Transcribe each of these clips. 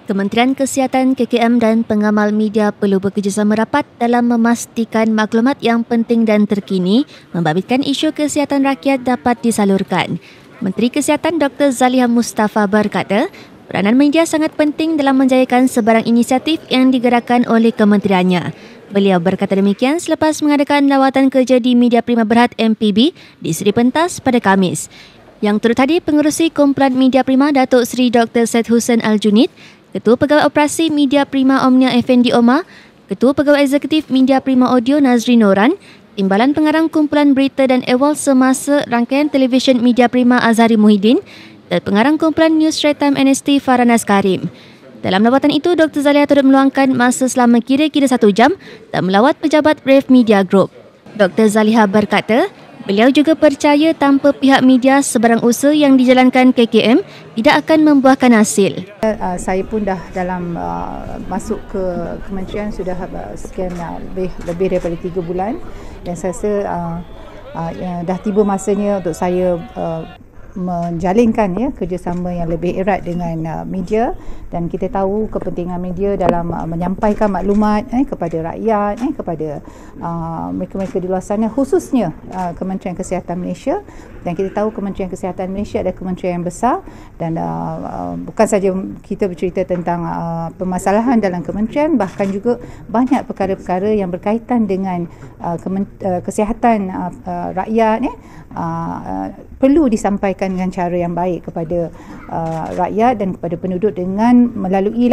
Kementerian Kesihatan, KKM dan pengamal media perlu bekerjasama rapat dalam memastikan maklumat yang penting dan terkini membabitkan isu kesihatan rakyat dapat disalurkan. Menteri Kesihatan Dr. Zaliha Mustafa berkata, peranan media sangat penting dalam menjayakan sebarang inisiatif yang digerakkan oleh kementeriannya. Beliau berkata demikian selepas mengadakan lawatan kerja di Media Prima Berhad MPB di Seri Pentas pada Khamis. Yang turut hadir pengerusi kumpulan Media Prima Datuk Seri Dr. Syed Hussein Al-Junid, Ketua Pegawai Operasi Media Prima Omnia Effendi Omar, Ketua Pegawai Eksekutif Media Prima Audio Nazri Noran, Timbalan Pengarang Kumpulan Berita dan Awal Semasa Rangkaian Televisyen Media Prima Azhari Muhyiddin dan Pengarang Kumpulan News Straight Time NST Faranas Karim. Dalam lawatan itu, Dr. Zaliha turut meluangkan masa selama kira-kira 1 jam dan melawat pejabat Brave Media Group. Dr. Zaliha berkata, beliau juga percaya tanpa pihak media sebarang usaha yang dijalankan KKM tidak akan membuahkan hasil. Saya pun dah dalam masuk ke kementerian sudah sekian lebih daripada 3 bulan dan saya rasa dah tiba masanya untuk saya menjalinkan kerjasama yang lebih erat dengan media, dan kita tahu kepentingan media dalam menyampaikan maklumat kepada rakyat, kepada mereka-mereka di luar sana, khususnya Kementerian Kesihatan Malaysia. Dan kita tahu Kementerian Kesihatan Malaysia adalah kementerian yang besar dan bukan saja kita bercerita tentang permasalahan dalam kementerian, bahkan juga banyak perkara-perkara yang berkaitan dengan kesihatan rakyat perlu disampaikan dengan cara yang baik kepada rakyat dan kepada penduduk dengan melalui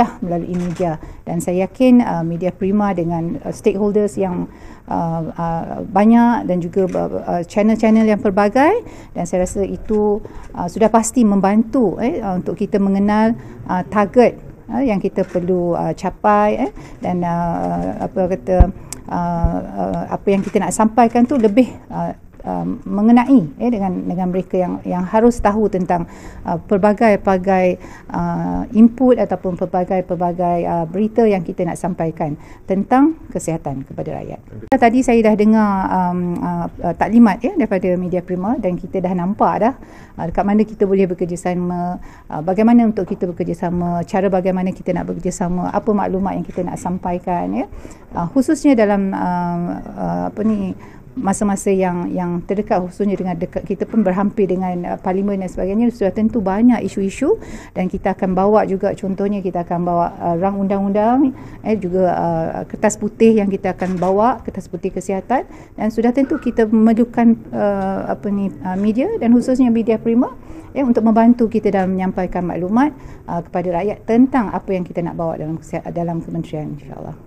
media. Dan saya yakin Media Prima dengan stakeholders yang banyak dan juga channel-channel yang pelbagai, dan saya rasa itu sudah pasti membantu untuk kita mengenal target yang kita perlu capai, dan apa yang kita nak sampaikan tu lebih mengenai dengan mereka yang harus tahu tentang pelbagai-pelbagai input ataupun pelbagai berita yang kita nak sampaikan tentang kesihatan kepada rakyat. Tadi saya dah dengar taklimat daripada Media Prima, dan kita dah nampak dah dekat mana kita boleh bekerjasama, bagaimana untuk kita bekerjasama, cara bagaimana kita nak bekerjasama, apa maklumat yang kita nak sampaikan, khususnya dalam masa-masa yang terdekat, khususnya dengan dekat kita pun berhampir dengan parlimen dan sebagainya, sudah tentu banyak isu-isu, dan kita akan bawa juga, contohnya kita akan bawa rang undang-undang, juga kertas putih yang kita akan bawa, kertas putih kesihatan, dan sudah tentu kita memerlukan media dan khususnya Media Prima untuk membantu kita dalam menyampaikan maklumat kepada rakyat tentang apa yang kita nak bawa dalam kementerian, insya-Allah.